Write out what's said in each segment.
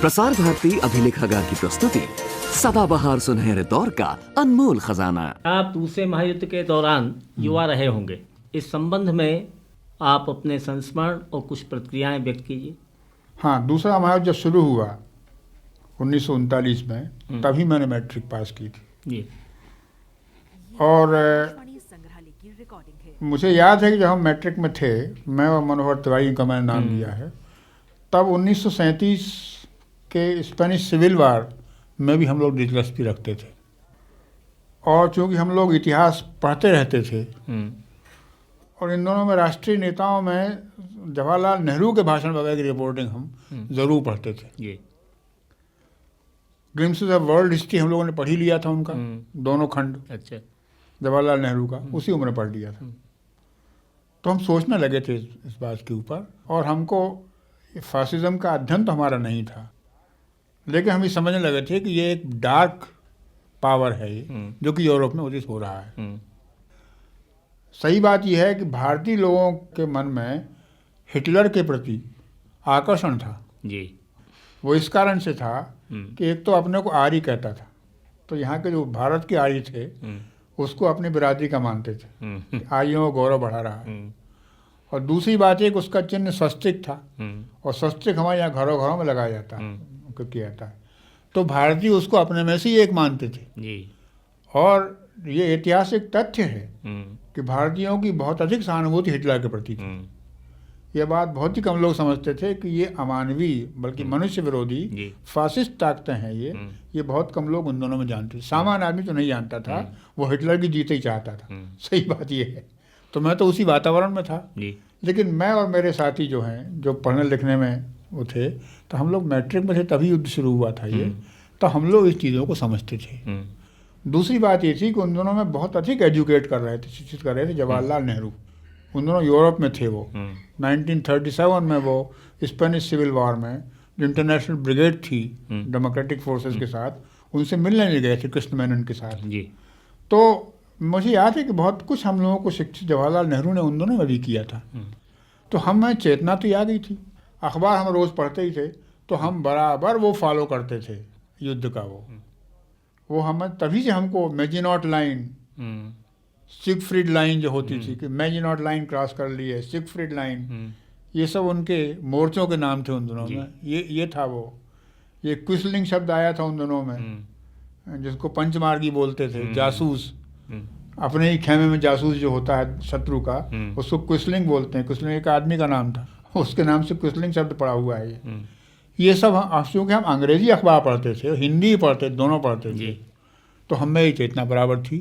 प्रसार भारती अभिलेखागार की प्रस्तुति सदाबहार सुनहरे दौर का अनमोल खजाना। आप दूसरे महायुद्ध के दौरान युवा रहे होंगे। इस संबंध में आप अपने संस्मरण और कुछ प्रतिक्रियाएं व्यक्त कीजिए। हाँ, दूसरा महायुद्ध जब शुरू हुआ 1939 में, तभी मैंने मैट्रिक पास की थी जी। और मुझे याद है कि जब हम मैट्रिक में थे, मैं और मनोहर तिवारी का मैंने नाम लिया है, तब 1937 के स्पेनिश सिविल वार में भी हम लोग दिलचस्पी रखते थे। और चूँकि हम लोग इतिहास पढ़ते रहते थे और इन दोनों में राष्ट्रीय नेताओं में जवाहरलाल नेहरू के भाषण वगैरह की रिपोर्टिंग हम ज़रूर पढ़ते थे। जी। ग्लिम्प्सेस ऑफ वर्ल्ड हिस्ट्री हम लोगों ने पढ़ ही लिया था उनका, दोनों खंड। अच्छा। जवाहरलाल नेहरू का उसी उम्र पढ़ लिया था। तो हम सोचने लगे थे इस बात के ऊपर, और हमको फासिज्म का अध्ययन तो हमारा नहीं था, लेकिन हम ये समझने लगे थे कि ये एक डार्क पावर है ये, जो कि यूरोप में उदित हो रहा है। सही बात यह है कि भारतीय लोगों के मन में हिटलर के प्रति आकर्षण था जी। वो इस कारण से था कि एक तो अपने को आर्य कहता था, तो यहाँ के जो भारत के आर्य थे उसको अपनी बिरादरी का मानते थे, आर्यों को गौरव बढ़ा रहा है। और दूसरी बात है कि उसका चिन्ह स्वस्तिक था, और स्वस्तिक हमारे यहाँ घरों घरों में लगाया जाता है, किया जाता है। तो भारतीय उसको अपने में से ही एक मानते थे जी। और ये ऐतिहासिक तथ्य है कि भारतीयों की बहुत अधिक सहानुभूति हिटलर के प्रति थी। यह बात बहुत ही कम लोग समझते थे कि ये अमानवीय बल्कि मनुष्य विरोधी फासिस्ट ताकतें हैं ये बहुत कम लोग उन दोनों में जानते थे। सामान्य आदमी तो नहीं जानता था, वो हिटलर की जीते ही चाहता था। सही बात ये है। तो मैं तो उसी वातावरण में था, लेकिन मैं और मेरे साथी जो हैं, जो पढ़ने लिखने में वो थे, तो हम लोग मैट्रिक में थे तभी युद्ध शुरू हुआ था ये, तो हम लोग इस चीज़ों को समझते थे। दूसरी बात ये थी कि उन दोनों में बहुत अधिक एजुकेट कर रहे थे, शिक्षित कर रहे थे जवाहरलाल नेहरू। उन दोनों यूरोप में थे। वो 1937 में वो स्पेनिश सिविल वॉर में जो इंटरनेशनल ब्रिगेड थी डेमोक्रेटिक फोर्सेस के साथ, उनसे मिलने नहीं गए थे कृष्ण मेनन के साथ जी। तो मुझे याद है कि बहुत कुछ हम लोगों को शिक्षित जवाहरलाल नेहरू ने उन दोनों में भी किया था। तो हमें चेतना तो आ गई थी, अखबार हम रोज़ पढ़ते ही थे, तो हम बराबर वो फॉलो करते थे युद्ध का। वो हमें तभी से हमको मेजिनॉट लाइन, सिगफ्रीड लाइन जो होती थी कि मेजिनॉट लाइन क्रॉस कर ली है, सिगफ्रीड लाइन, ये सब उनके मोर्चों के नाम थे उन दोनों में। ये था वो। ये क्विस्लिंग शब्द आया था उन दोनों में, जिसको पंचमार्गी बोलते थे, जासूस। अपने ही खेमे में जासूस जो होता है शत्रु का, उसको क्विस्लिंग बोलते हैं। क्विस्लिंग एक आदमी का नाम था, उसके नाम से क्विस्लिंग शब्द पड़ा हुआ है ये सब। क्योंकि हम अंग्रेजी अखबार पढ़ते थे, हिंदी पढ़ते, दोनों पढ़ते थे, तो हमें ये चेतना बराबर थी।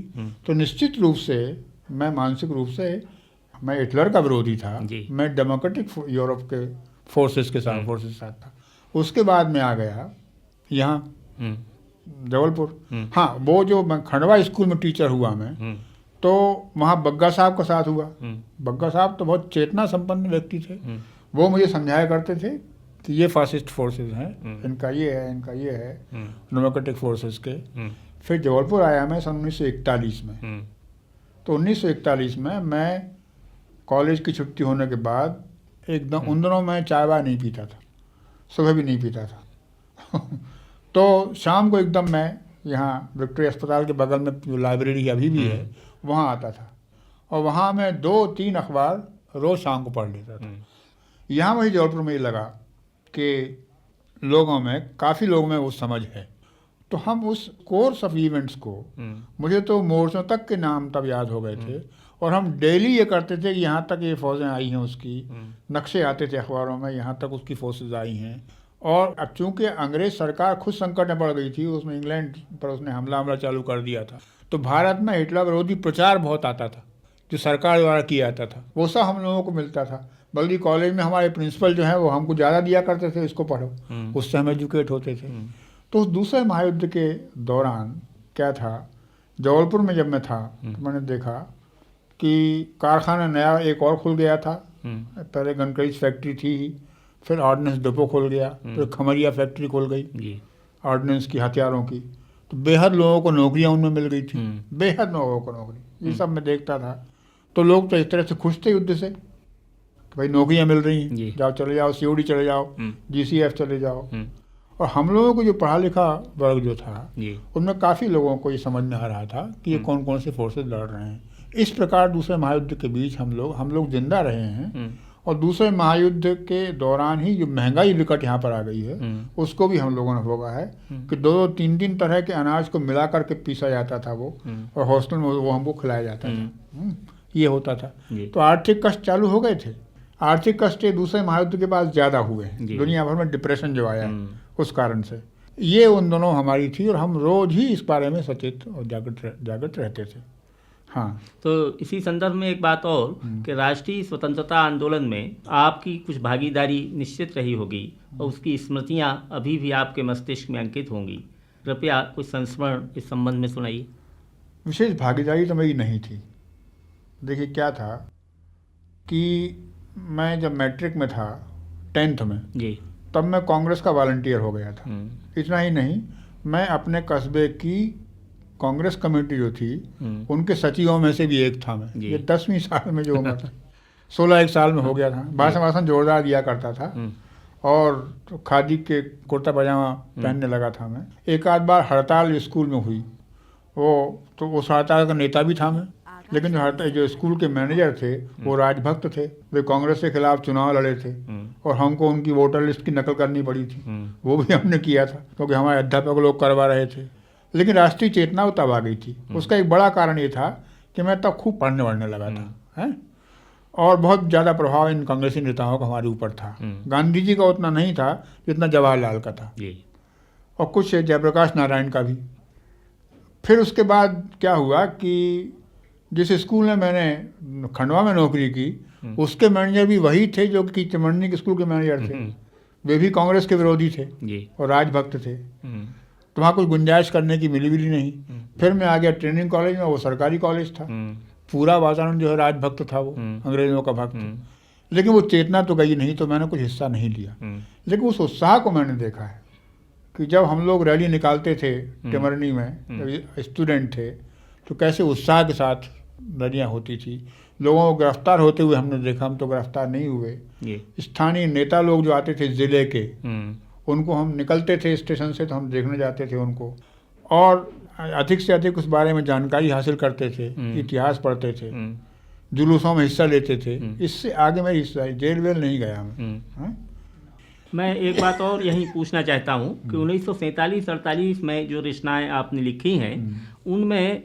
तो निश्चित रूप से मैं मानसिक रूप से मैं हिटलर का विरोधी था। मैं डेमोक्रेटिक यूरोप के फोर्सेस के साथ था। उसके बाद में आ गया यहाँ जबलपुर। हाँ, वो जो मैं खंडवा स्कूल में टीचर हुआ मैं, तो वहाँ बग्गा साहब का साथ हुआ। बग्गा साहब तो बहुत चेतना संपन्न व्यक्ति थे। वो मुझे समझाया करते थे कि ये फासिस्ट फोर्सेस हैं, इनका ये है, इनका ये है, डेमोक्रेटिक फोर्सेस के। फिर जबलपुर आया मैं सन 1941 में। तो 1941 में मैं कॉलेज की छुट्टी होने के बाद एकदम उन दिनों मैं चाय वाय नहीं पीता था, सुबह भी नहीं पीता था। तो शाम को एकदम मैं यहाँ विक्टोरिया अस्पताल के बगल में जो लाइब्रेरी अभी भी है, वहाँ आता था, और वहाँ मैं 2-3 अखबार रोज़ शाम को पढ़ लेता था। यहाँ वही जबलपुर में ये लगा कि लोगों में, काफ़ी लोगों में वो समझ है। तो हम उस कोर्स ऑफ इवेंट्स को, मुझे तो मोर्चों तक के नाम तब याद हो गए थे, और हम डेली ये करते थे कि यहाँ तक ये फौजें आई हैं, उसकी नक्शे आते थे अखबारों में, यहाँ तक उसकी फोर्सेज आई हैं। और अब चूँकि अंग्रेज सरकार खुद संकट में पड़ गई थी, उसमें इंग्लैंड पर उसने हमला चालू कर दिया था, तो भारत में हिटलर विरोधी प्रचार बहुत आता था जो सरकार द्वारा किया जाता था, वो सब हम लोगों को मिलता था। बल्कि कॉलेज में हमारे प्रिंसिपल जो हैं वो हमको ज़्यादा दिया करते थे, इसको पढ़ो, उससे हम एजुकेट होते थे। तो दूसरे महायुद्ध के दौरान क्या था, जबलपुर में जब मैं था तो मैंने देखा कि कारखाना नया एक और खुल गया था। पहले गनकरीज फैक्ट्री थी ही, फिर ऑर्डिनेंस डिपो खुल गया, फिर खमरिया फैक्ट्री खुल गई ऑर्डिनेंस की, हथियारों की। तो बेहद लोगों को नौकरियां उनमें मिल गई थी, बेहद लोगों को नौकरी। ये सब मैं देखता था। तो लोग तो इस तरह से खुश थे युद्ध से कि भाई नौकरियां मिल रही हैं, जाओ, चले जाओ, सीओडी चले जाओ, जीसीएफ चले जाओ। और हम लोगों को जो पढ़ा लिखा वर्ग जो था जी उनमें काफ़ी लोगों को ये समझ में आ रहा था कि ये कौन कौन से फोर्सेस लड़ रहे हैं। इस प्रकार दूसरे महायुद्ध के बीच हम लोग जिंदा रहे हैं, और दूसरे महायुद्ध के दौरान ही जो महंगाई विकट यहाँ पर आ गई है उसको भी हम लोगों ने भोगा है कि 2-3 तरह के अनाज को मिला करके पीसा जाता था वो, और हॉस्टल में वो हमको खिलाया जाता था। ये होता था। तो आर्थिक कष्ट चालू हो गए थे। आर्थिक कष्ट ये दूसरे महायुद्ध के बाद ज़्यादा हुए हैं। दुनिया भर में डिप्रेशन जो आया उस कारण से ये उन दोनों हमारी थी, और हम रोज ही इस बारे में सचेत और जागृत रहते थे। हाँ, तो इसी संदर्भ में एक बात और कि राष्ट्रीय स्वतंत्रता आंदोलन में आपकी कुछ भागीदारी निश्चित रही होगी और उसकी स्मृतियां अभी भी आपके मस्तिष्क में अंकित होंगी। कृपया कुछ संस्मरण इस संबंध में सुनाइए। विशेष भागीदारी तो मेरी नहीं थी। देखिए क्या था कि मैं जब मैट्रिक में था 10th में जी, तब मैं कांग्रेस का वॉलंटियर हो गया था। इतना ही नहीं, मैं अपने कस्बे की कांग्रेस कमेटी जो थी उनके सचिवों में से भी एक था मैं। ये 10वीं साल में जो उम्र था 16 साल में हो गया था। भाषण जोरदार दिया करता था, और तो खादी के कुर्ता पजामा पहनने लगा था मैं। एक आध बार हड़ताल स्कूल में हुई, वो तो उस हड़ताल का नेता भी था मैं। लेकिन जो स्कूल के मैनेजर थे वो राजभक्त थे, वे कांग्रेस के खिलाफ चुनाव लड़े थे, और हमको उनकी वोटर लिस्ट की नकल करनी पड़ी थी। वो भी हमने किया था क्योंकि हमारे अध्यापक लोग करवा रहे थे। लेकिन राष्ट्रीय चेतना तब आ गई थी। उसका एक बड़ा कारण ये था कि मैं तब खूब पढ़ने वढ़ने लगा था, है, और बहुत ज़्यादा प्रभाव इन कांग्रेसी नेताओं का हमारे ऊपर था। गांधी जी का उतना नहीं था जितना जवाहरलाल का था, और कुछ जयप्रकाश नारायण का भी। फिर उसके बाद क्या हुआ कि जिस स्कूल में मैंने खंडवा में नौकरी की उसके मैनेजर भी वही थे जो कि चमड़नी के स्कूल के मैनेजर थे। वे भी कांग्रेस के विरोधी थे और राजभक्त थे। तो वहाँ कुछ गुंजाइश करने की मिली नहीं। फिर मैं आ गया ट्रेनिंग कॉलेज में, वो सरकारी कॉलेज था। पूरा वातावरण जो है राजभक्त था, वो अंग्रेजों का भक्त। लेकिन वो चेतना तो गई नहीं, तो मैंने कुछ हिस्सा नहीं लिया। लेकिन उस उत्साह को मैंने देखा है कि जब हम लोग रैली निकालते थे टिमरनी में, जब स्टूडेंट थे, तो कैसे उत्साह के साथ रैलियाँ होती थी। लोगों को गिरफ्तार होते हुए हमने देखा। हम तो गिरफ्तार नहीं हुए। स्थानीय नेता लोग जो आते थे ज़िले के, उनको हम निकलते थे स्टेशन से तो हम देखने जाते थे उनको, और अधिक से अधिक उस बारे में जानकारी हासिल करते थे, इतिहास पढ़ते थे, जुलूसों में हिस्सा लेते थे। इससे आगे मेरी हिस्सा जेल वेल नहीं गया मैं। मैं एक बात और यहीं पूछना चाहता हूँ कि 1947-48 में जो रचनाएं आपने लिखी हैं उनमें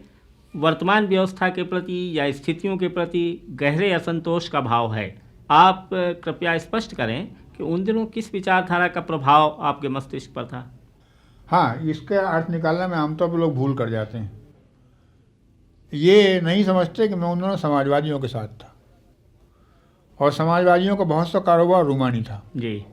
वर्तमान व्यवस्था के प्रति या स्थितियों के प्रति गहरे असंतोष का भाव है। आप कृपया स्पष्ट करें कि उन दिनों किस विचारधारा का प्रभाव आपके मस्तिष्क पर था। हाँ, इसका अर्थ निकालने में आमतौर पर लोग भूल कर जाते हैं। ये नहीं समझते कि मैं उन दिनों समाजवादियों के साथ था, और समाजवादियों का बहुत सा कारोबार रूमानी था जी।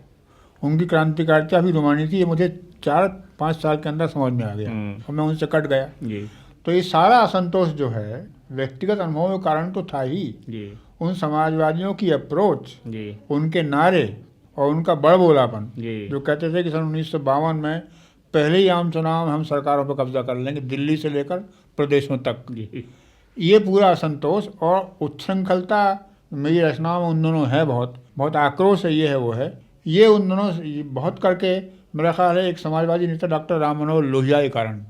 उनकी क्रांतिकारिता भी रूमानी थी। ये मुझे 4-5 साल के अंदर समझ में आ गया, और मैं उनसे कट गया जी। तो ये सारा असंतोष जो है व्यक्तिगत अनुभवों के कारण तो था ही जी। उन समाजवादियों की अप्रोच, उनके नारे और उनका बड़बोलापन, जो कहते थे कि सन 1952 में पहले ही आम चुनाव में हम सरकारों पर कब्जा कर लेंगे, दिल्ली से लेकर प्रदेशों तक। ये पूरा असंतोष और उच्छृंखलता मेरी रचनाओं में उन दोनों है। बहुत आक्रोश है, ये है वो है। ये उन दोनों बहुत करके मेरा ख्याल है एक समाजवादी नेता डॉक्टर राम मनोहर लोहिया के कारण।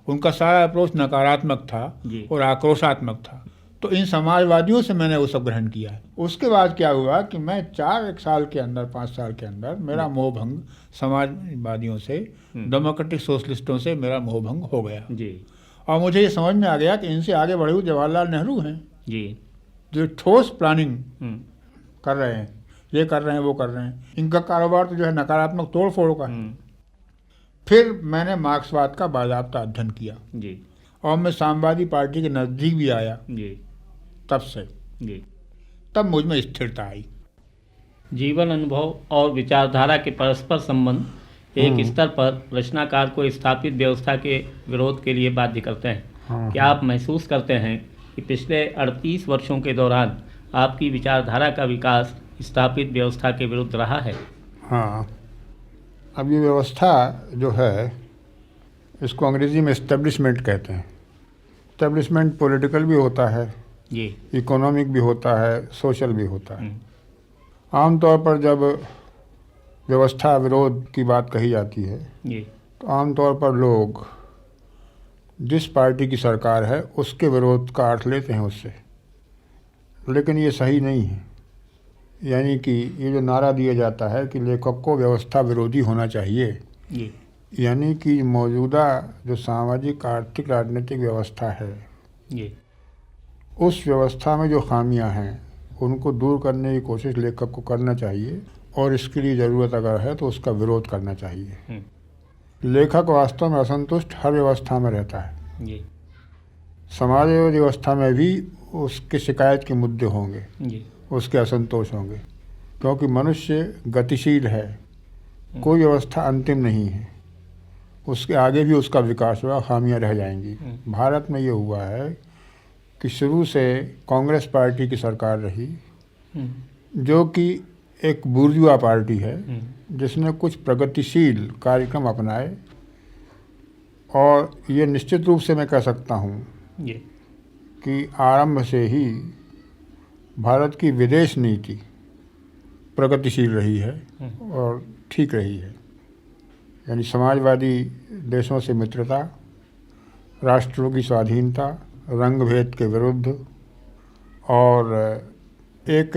उनका सारा अप्रोच नकारात्मक था और आक्रोशात्मक था। तो इन समाजवादियों से मैंने वो सब ग्रहण किया है। उसके बाद क्या हुआ कि मैं 5 साल के अंदर मेरा मोहभंग समाजवादियों से, डेमोक्रेटिक सोशलिस्टों से मेरा मोहभंग हो गया जी। और मुझे ये समझ में आ गया कि इनसे आगे बढ़े हुए जवाहरलाल नेहरू हैं जी, जो ठोस प्लानिंग कर रहे हैं, ये कर रहे हैं, वो कर रहे हैं। इनका कारोबार तो जो है नकारात्मक तोड़ फोड़ का है। फिर मैंने मार्क्सवाद का बाज़ाब्ता अध्ययन किया जी, और मैं साम्यवादी पार्टी के नज़दीक भी आया जी। तब से जी, तब मुझ में स्थिरता आई। जीवन अनुभव और विचारधारा के परस्पर संबंध एक स्तर पर रचनाकार को स्थापित व्यवस्था के विरोध के लिए बाध्य करते हैं। क्या आप महसूस करते हैं कि पिछले 38 वर्षों के दौरान आपकी विचारधारा का विकास स्थापित व्यवस्था के विरुद्ध रहा है? हाँ, अब ये व्यवस्था जो है इसको अंग्रेज़ी में एस्टेब्लिशमेंट कहते हैं। एस्टेब्लिशमेंट पॉलिटिकल भी होता है जी, इकोनॉमिक भी होता है, सोशल भी होता है। आमतौर पर जब व्यवस्था विरोध की बात कही जाती है जी तो आमतौर पर लोग जिस पार्टी की सरकार है उसके विरोध का अर्थ लेते हैं उससे, लेकिन ये सही नहीं है। यानी कि ये जो नारा दिया जाता है कि लेखक को व्यवस्था विरोधी होना चाहिए, जी यानी कि मौजूदा जो सामाजिक आर्थिक राजनीतिक व्यवस्था है जी उस व्यवस्था में जो खामियां हैं उनको दूर करने की कोशिश लेखक को करना चाहिए और इसके लिए ज़रूरत अगर है तो उसका विरोध करना चाहिए। लेखक वास्तव में असंतुष्ट हर व्यवस्था में रहता है। जी समाज व्यवस्था में भी उसके शिकायत के मुद्दे होंगे, जी उसके असंतोष होंगे, क्योंकि मनुष्य गतिशील है, कोई व्यवस्था अंतिम नहीं है, उसके आगे भी उसका विकास होगा, खामियां रह जाएंगी। भारत में ये हुआ है कि शुरू से कांग्रेस पार्टी की सरकार रही जो कि एक बुर्जुआ पार्टी है जिसने कुछ प्रगतिशील कार्यक्रम अपनाए, और ये निश्चित रूप से मैं कह सकता हूँ जी कि आरंभ से ही भारत की विदेश नीति प्रगतिशील रही है और ठीक रही है। यानी समाजवादी देशों से मित्रता, राष्ट्रों की स्वाधीनता, रंग भेद के विरुद्ध और एक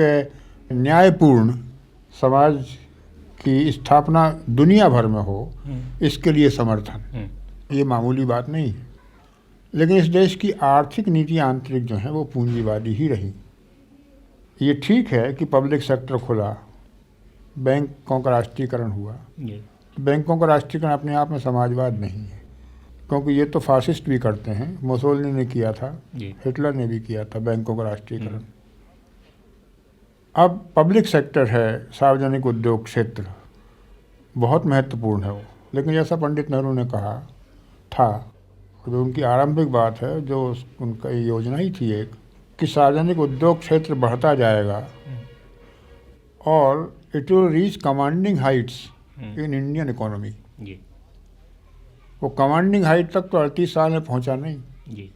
न्यायपूर्ण समाज की स्थापना दुनिया भर में हो, इसके लिए समर्थन, ये मामूली बात नहीं है। लेकिन इस देश की आर्थिक नीति आंतरिक जो है वो पूंजीवादी ही रही। ये ठीक है कि पब्लिक सेक्टर खुला, बैंकों का राष्ट्रीयकरण हुआ, बैंकों का राष्ट्रीयकरण अपने आप में समाजवाद नहीं है, क्योंकि ये तो फासिस्ट भी करते हैं। मुसोलिनी ने किया था, हिटलर ने भी किया था बैंकों का राष्ट्रीयकरण। अब पब्लिक सेक्टर है, सार्वजनिक उद्योग क्षेत्र बहुत महत्वपूर्ण है वो, लेकिन जैसा पंडित नेहरू ने कहा था, जो उनकी आरंभिक बात है, जो उनका योजना ही थी एक, कि सार्वजनिक उद्योग क्षेत्र बढ़ता जाएगा और it will reach commanding heights in Indian economy. वो कमांडिंग हाइट तक तो 38 साल में पहुंचा नहीं,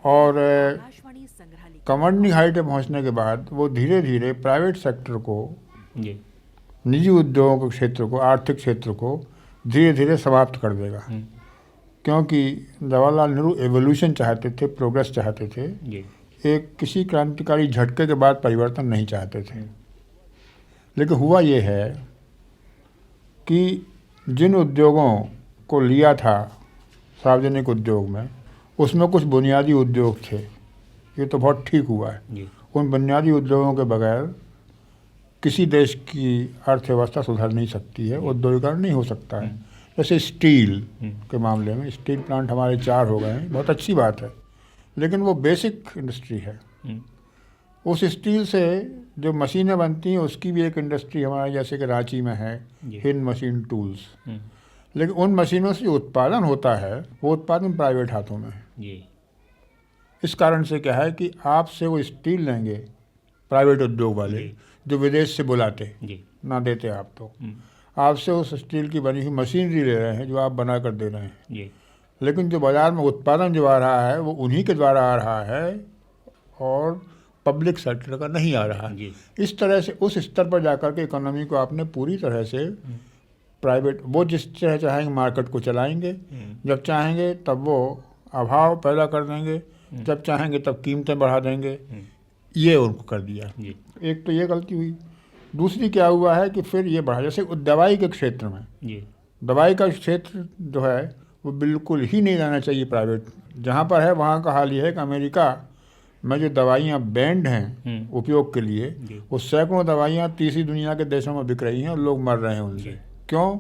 और कमांडिंग हाइट पे पहुंचने के बाद वो धीरे धीरे प्राइवेट सेक्टर को, निजी उद्योगों के क्षेत्र को, आर्थिक क्षेत्र को धीरे धीरे समाप्त कर देगा। क्योंकि जवाहरलाल नेहरू एवोल्यूशन चाहते थे, प्रोग्रेस चाहते थे, एक किसी क्रांतिकारी झटके के बाद परिवर्तन नहीं चाहते थे। लेकिन हुआ ये है कि जिन उद्योगों को लिया था सार्वजनिक उद्योग में, उसमें कुछ बुनियादी उद्योग थे, ये तो बहुत ठीक हुआ है। उन बुनियादी उद्योगों के बगैर किसी देश की अर्थव्यवस्था सुधर नहीं सकती है, उद्योगीकरण नहीं हो सकता है। जैसे स्टील के मामले में, स्टील प्लांट हमारे 4 हो गए हैं, बहुत अच्छी बात है, लेकिन वो बेसिक इंडस्ट्री है। उस स्टील से जो मशीनें बनती हैं उसकी भी एक इंडस्ट्री हमारे जैसे कि रांची में है, हिंद मशीन टूल्स। लेकिन उन मशीनों से जो उत्पादन होता है वो उत्पादन प्राइवेट हाथों में है। इस कारण से क्या है कि आपसे वो स्टील लेंगे प्राइवेट उद्योग वाले जो विदेश से बुलाते, ना देते आप तो, आपसे उस स्टील की बनी हुई मशीनरी ले रहे हैं जो आप बना कर दे रहे हैं। लेकिन जो बाज़ार में उत्पादन जो आ रहा है वो उन्हीं के द्वारा आ रहा है और पब्लिक सेक्टर का नहीं आ रहा है। इस तरह से उस स्तर पर जाकर के इकोनॉमी को आपने पूरी तरह से प्राइवेट, वो जिस तरह चाहेंगे मार्केट को चलाएंगे, जब चाहेंगे तब वो अभाव पैदा कर देंगे, जब चाहेंगे तब कीमतें बढ़ा देंगे, ये उनको कर दिया। एक तो ये गलती हुई। दूसरी क्या हुआ है कि फिर ये बढ़ा, जैसे दवाई के क्षेत्र में, दवाई का क्षेत्र जो है वो बिल्कुल ही नहीं रहना चाहिए प्राइवेट। जहाँ पर है वहाँ का हाल ये है कि अमेरिका में जो दवाइयाँ बैंड हैं उपयोग के लिए, वो सैकड़ों दवाइयाँ तीसरी दुनिया के देशों में बिक रही हैं और लोग मर रहे हैं उनसे। क्यों?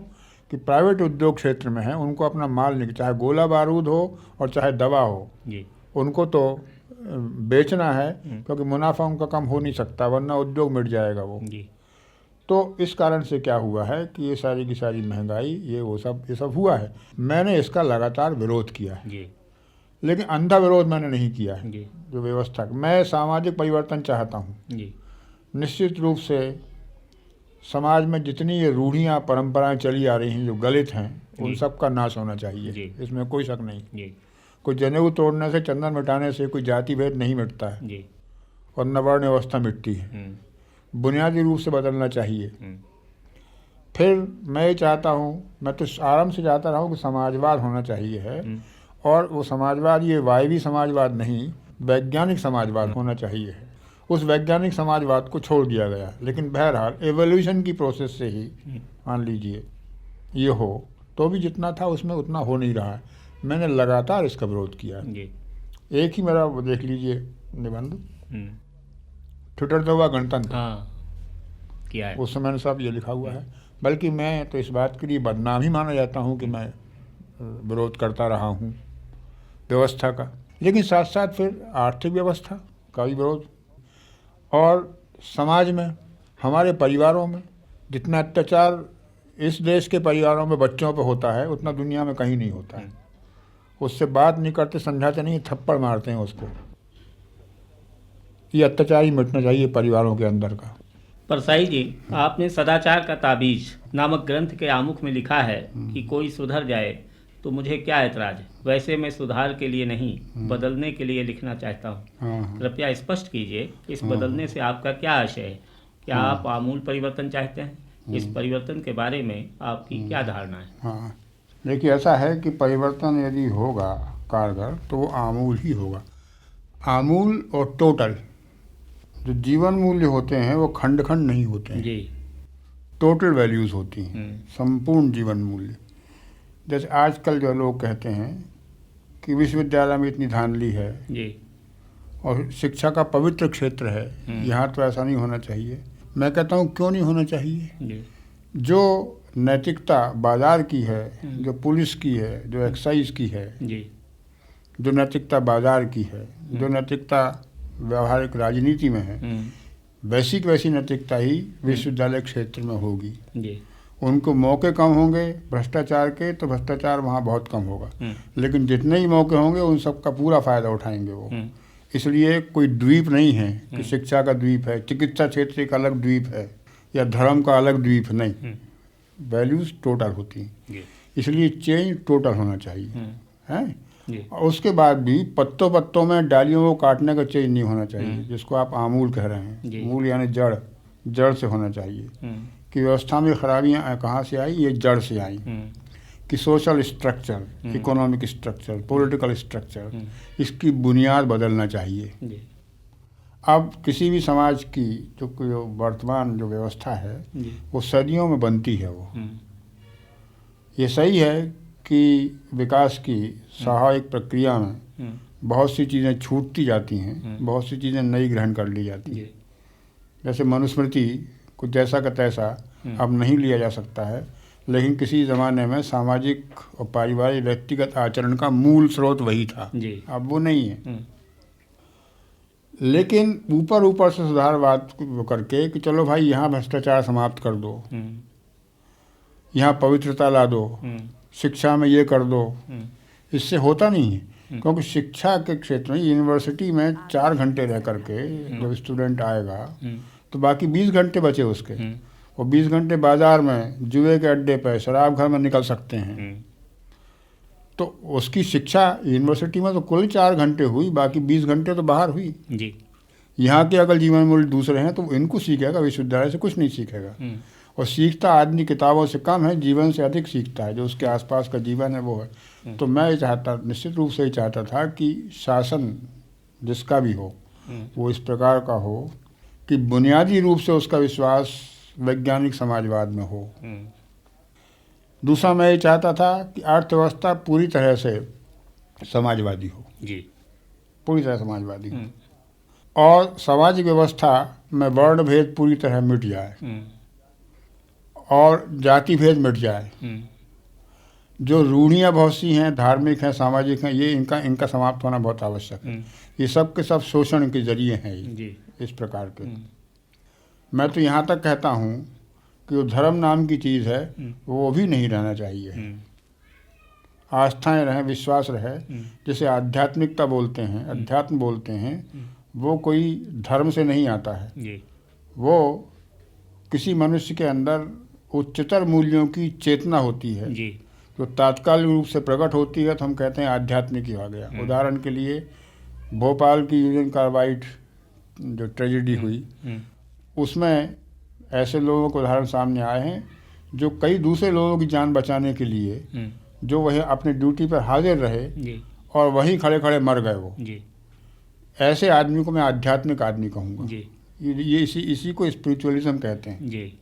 कि प्राइवेट उद्योग क्षेत्र में है, उनको अपना माल नहीं, चाहे गोला बारूद हो और चाहे दवा हो, उनको तो बेचना है, क्योंकि मुनाफा उनका कम हो नहीं सकता, वरना उद्योग मिट जाएगा वो। तो इस कारण से क्या हुआ है कि ये सारी की सारी महंगाई, ये सब हुआ है। मैंने इसका लगातार विरोध किया है, लेकिन अंधा विरोध मैंने नहीं किया है। जो व्यवस्था, मैं सामाजिक परिवर्तन चाहता हूँ। निश्चित रूप से समाज में जितनी ये रूढ़ियाँ परंपराएं चली आ रही हैं जो गलत हैं, उन सब का नाश होना चाहिए, इसमें कोई शक नहीं। कोई जनेऊ तोड़ने से, चंदन मिटाने से कोई जाति भेद नहीं मिटता है और न वर्ण व्यवस्था मिटती है। बुनियादी रूप से बदलना चाहिए। फिर मैं ये चाहता हूँ, मैं तो आराम से चाहता रहा हूँ कि समाजवाद होना चाहिए है, और वो समाजवाद ये वायवी समाजवाद नहीं, वैज्ञानिक समाजवाद होना चाहिए है। उस वैज्ञानिक समाजवाद को छोड़ दिया गया, लेकिन बहरहाल एवोल्यूशन की प्रोसेस से ही मान लीजिए ये हो, तो भी जितना था उसमें उतना हो नहीं रहा है। मैंने लगातार इसका विरोध किया। एक ही मेरा वो देख लीजिए निबंध, ट्विटर तो हुआ गणतंत्र, क्या है उस समय सब ये लिखा हुआ है। बल्कि मैं तो इस बात के लिए बदनाम ही माना जाता हूँ कि मैं विरोध करता रहा हूँ व्यवस्था का, लेकिन साथ साथ फिर आर्थिक व्यवस्था का भी विरोध, और समाज में हमारे परिवारों में जितना अत्याचार इस देश के परिवारों में बच्चों पर होता है उतना दुनिया में कहीं नहीं होता है। उससे बात नहीं करते, समझाते नहीं, थप्पड़ मारते हैं उसको। ये अत्याचार ही मिटना चाहिए परिवारों के अंदर का। परसाई जी, आपने सदाचार का ताबीज नामक ग्रंथ के आमुख में लिखा है कि कोई सुधर जाए तो मुझे क्या ऐतराज है, वैसे मैं सुधार के लिए नहीं बदलने के लिए लिखना चाहता हूँ। कृपया स्पष्ट कीजिए, इस बदलने से आपका क्या आशय है? क्या आप आमूल परिवर्तन चाहते हैं? इस परिवर्तन के बारे में आपकी क्या धारणा है? हाँ, देखिए ऐसा है कि परिवर्तन यदि होगा कारगर तो वो आमूल ही होगा। आमूल और टोटल जो जीवन मूल्य होते हैं वो खंड खंड नहीं होते हैं जी, टोटल वैल्यूज़ होती हैं, संपूर्ण जीवन मूल्य। जैसे आजकल जो लोग कहते हैं कि विश्वविद्यालय में इतनी धांधली है जी, और शिक्षा का पवित्र क्षेत्र है, यहाँ तो ऐसा नहीं होना चाहिए। मैं कहता हूँ क्यों नहीं होना चाहिए? जी, जो नैतिकता बाजार की है, जो पुलिस की है, जो एक्साइज की है, जी, जो नैतिकता बाजार की है, जो नैतिकता व्यवहारिक राजनीति में है, वैसी नैतिकता ही विश्वविद्यालय क्षेत्र में होगी। जी, उनको मौके कम होंगे भ्रष्टाचार के, तो भ्रष्टाचार वहाँ बहुत कम होगा, लेकिन जितने ही मौके होंगे उन सब का पूरा फायदा उठाएंगे वो। इसलिए कोई द्वीप नहीं है कि शिक्षा का द्वीप है, चिकित्सा क्षेत्र एक अलग द्वीप है, या धर्म का अलग द्वीप नहीं। वैल्यूज टोटल होती हैं, इसलिए चेंज टोटल होना चाहिए है। और उसके बाद भी पत्तों पत्तों में डालियों को काटने का चेंज नहीं होना चाहिए, जिसको आप आमूल कह रहे हैं। मूल यानी जड़ से होना चाहिए कि व्यवस्था में खराबियाँ कहाँ से आई, ये जड़ से आई कि social structure, economic structure, political structure, इसकी बुनियाद बदलना चाहिए। अब किसी भी समाज की जो वर्तमान जो व्यवस्था है वो सदियों में बनती है। वो ये सही है कि विकास की स्वाभाविक प्रक्रिया में बहुत सी चीज़ें छूटती जाती हैं, बहुत सी चीज़ें नई ग्रहण कर ली जाती हैं। जैसे मनुस्मृति को जैसा का तैसा अब नहीं लिया जा सकता है, लेकिन किसी ज़माने में सामाजिक और पारिवारिक व्यक्तिगत आचरण का मूल स्रोत वही था, अब वो नहीं है। लेकिन ऊपर ऊपर से सुधारवाद करके कि चलो भाई यहाँ भ्रष्टाचार समाप्त कर दो, यहाँ पवित्रता ला दो, शिक्षा में ये कर दो, इससे होता नहीं है। क्योंकि शिक्षा के क्षेत्र में यूनिवर्सिटी में 4 घंटे रह करके जब स्टूडेंट आएगा तो बाकी 20 घंटे बचे उसके, और 20 घंटे बाजार में जुए के अड्डे पर शराब घर में निकल सकते हैं। तो उसकी शिक्षा यूनिवर्सिटी में तो कुल 4 घंटे हुई, बाकी 20 घंटे तो बाहर हुई जी। यहाँ के अगर जीवन मूल्य दूसरे हैं तो इनको सीखेगा, विश्वविद्यालय से कुछ नहीं सीखेगा। और सीखता आदमी किताबों से कम है, जीवन से अधिक सीखता है, जो उसके आसपास का जीवन है वो है। तो मैं ये चाहता, निश्चित रूप से ही चाहता था कि शासन जिसका भी हो वो इस प्रकार का हो कि बुनियादी रूप से उसका विश्वास वैज्ञानिक समाजवाद में हो। दूसरा मैं ये चाहता था कि अर्थव्यवस्था पूरी तरह से समाजवादी हो जी, पूरी तरह समाजवादी हो, और सामाजिक व्यवस्था में वर्ण भेद पूरी तरह मिट जाए और जाति भेद मिट जाए। जो रूढ़ियाँ बहुत सी हैं, धार्मिक हैं, सामाजिक हैं, ये इनका समाप्त होना बहुत आवश्यक है। ये सब के सब शोषण के जरिए हैं ये इस प्रकार के। मैं तो यहाँ तक कहता हूँ कि वो धर्म नाम की चीज़ है वो भी नहीं रहना चाहिए। आस्थाएं रहें, विश्वास रहे, जिसे आध्यात्मिकता बोलते हैं, अध्यात्म बोलते हैं, वो कोई धर्म से नहीं आता है। वो किसी मनुष्य के अंदर उच्चतर मूल्यों की चेतना होती है जो तात्कालिक रूप से प्रकट होती है, तो हम कहते हैं आध्यात्मिक ही आ गया। उदाहरण के लिए भोपाल की यूनियन कार्बाइड जो ट्रेजेडी हुई, उसमें ऐसे लोगों के उदाहरण सामने आए हैं जो कई दूसरे लोगों की जान बचाने के लिए जो वह अपने ड्यूटी पर हाजिर रहे जी और वहीं खड़े खड़े मर गए वो, जी ऐसे आदमी को मैं आध्यात्मिक आदमी कहूँगा। जी ये इसी को स्पिरिचुअलिज्म कहते हैं। जी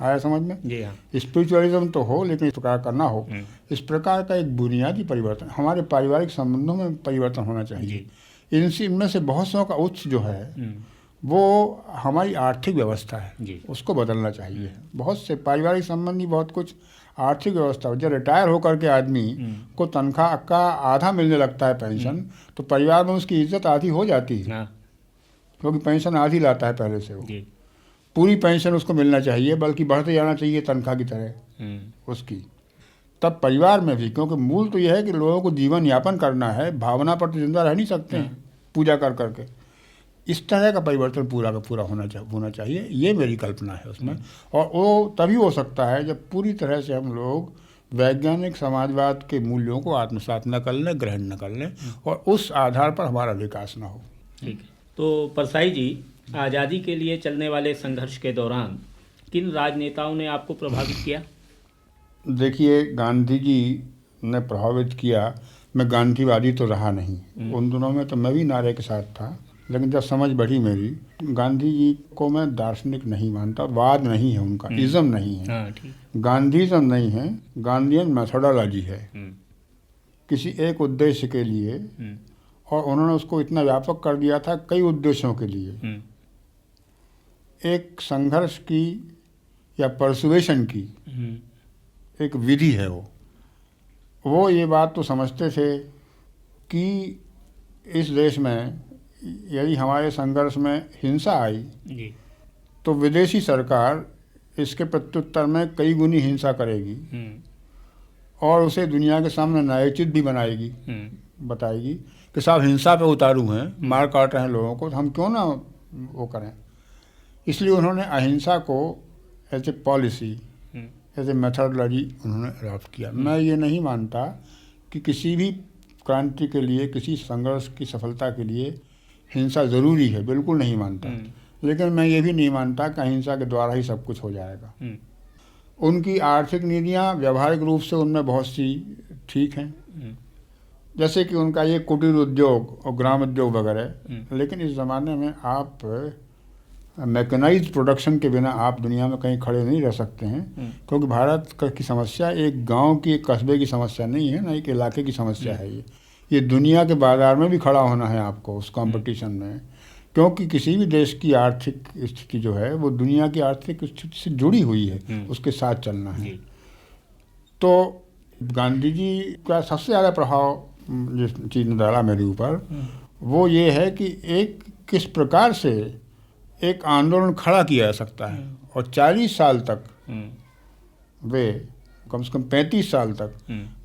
आया समझ में? जी हाँ स्पिरिचुअलिज्म तो हो, लेकिन इस प्रकार का ना हो। इस प्रकार का एक बुनियादी परिवर्तन हमारे पारिवारिक संबंधों में परिवर्तन होना चाहिए। इनमें से बहुत सौ का उच्च जो है वो हमारी आर्थिक व्यवस्था है, उसको बदलना चाहिए। बहुत से पारिवारिक संबंधी बहुत कुछ आर्थिक व्यवस्था, जब रिटायर होकर के आदमी को तनख्वाह का आधा मिलने लगता है पेंशन, तो परिवार में उसकी इज्जत आधी हो जाती है, क्योंकि पेंशन आधी लाता है पहले से वो। पूरी पेंशन उसको मिलना चाहिए, बल्कि बढ़ते जाना चाहिए तनख्वाह की तरह उसकी। तब परिवार में भी, क्योंकि मूल तो यह है कि लोगों को जीवन यापन करना है, भावना पर तो जिंदा रह नहीं सकते हैं पूजा कर करके। इस तरह का परिवर्तन पूरा का पूरा होना चाहिए, ये मेरी कल्पना है उसमें। और वो तभी हो सकता है जब पूरी तरह से हम लोग वैज्ञानिक समाजवाद के मूल्यों को आत्मसात न कर लें, ग्रहण न कर लें, और उस आधार पर हमारा विकास न हो। ठीक है। तो परसाई जी, आज़ादी के लिए चलने वाले संघर्ष के दौरान किन राजनेताओं ने आपको प्रभावित किया? देखिए, गांधी जी ने प्रभावित किया। मैं गांधीवादी तो रहा नहीं, उन दिनों में तो मैं भी नारे के साथ था, लेकिन जब समझ बढ़ी मेरी, गांधी जी को मैं दार्शनिक नहीं मानता। वाद नहीं है उनका, इज़म नहीं है, गांधीज़म नहीं है, गांधीयन मेथोडोलॉजी है किसी एक उद्देश्य के लिए, और उन्होंने उसको इतना व्यापक कर दिया था कई उद्देश्यों के लिए। एक संघर्ष की या परसुएशन की एक विधि है वो ये बात तो समझते थे कि इस देश में यदि हमारे संघर्ष में हिंसा आई तो विदेशी सरकार इसके प्रत्युत्तर में कई गुनी हिंसा करेगी और उसे दुनिया के सामने न्यायोचित भी बनाएगी, बताएगी कि साहब हिंसा पे उतारू हैं, मार काट रहे हैं लोगों को, तो हम क्यों ना वो करें। इसलिए उन्होंने अहिंसा को as a policy, as a methodology उन्होंने अडॉप्ट किया। मैं ये नहीं मानता कि किसी भी क्रांति के लिए, किसी संघर्ष की सफलता के लिए हिंसा ज़रूरी है, बिल्कुल नहीं मानता। लेकिन मैं ये भी नहीं मानता कि अहिंसा के द्वारा ही सब कुछ हो जाएगा। उनकी आर्थिक नीतियाँ व्यावहारिक रूप से उनमें बहुत सी ठीक हैं, जैसे कि उनका ये कुटीर उद्योग और ग्राम उद्योग वगैरह। लेकिन इस ज़माने में आप मैकेनाइज्ड प्रोडक्शन के बिना आप दुनिया में कहीं खड़े नहीं रह सकते हैं, क्योंकि भारत की समस्या एक गांव की, एक कस्बे की समस्या नहीं है, ना एक इलाके की समस्या है। ये दुनिया के बाज़ार में भी खड़ा होना है आपको उस कंपटीशन में, क्योंकि किसी भी देश की आर्थिक स्थिति जो है वो दुनिया की आर्थिक स्थिति से जुड़ी हुई है, उसके साथ चलना है। तो गांधी जी का सबसे ज़्यादा प्रभाव जिस चीज़ ने डाला मेरे ऊपर वो ये है कि एक किस प्रकार से एक आंदोलन खड़ा किया जा सकता है, और 40 साल तक वे, कम से कम 35 साल तक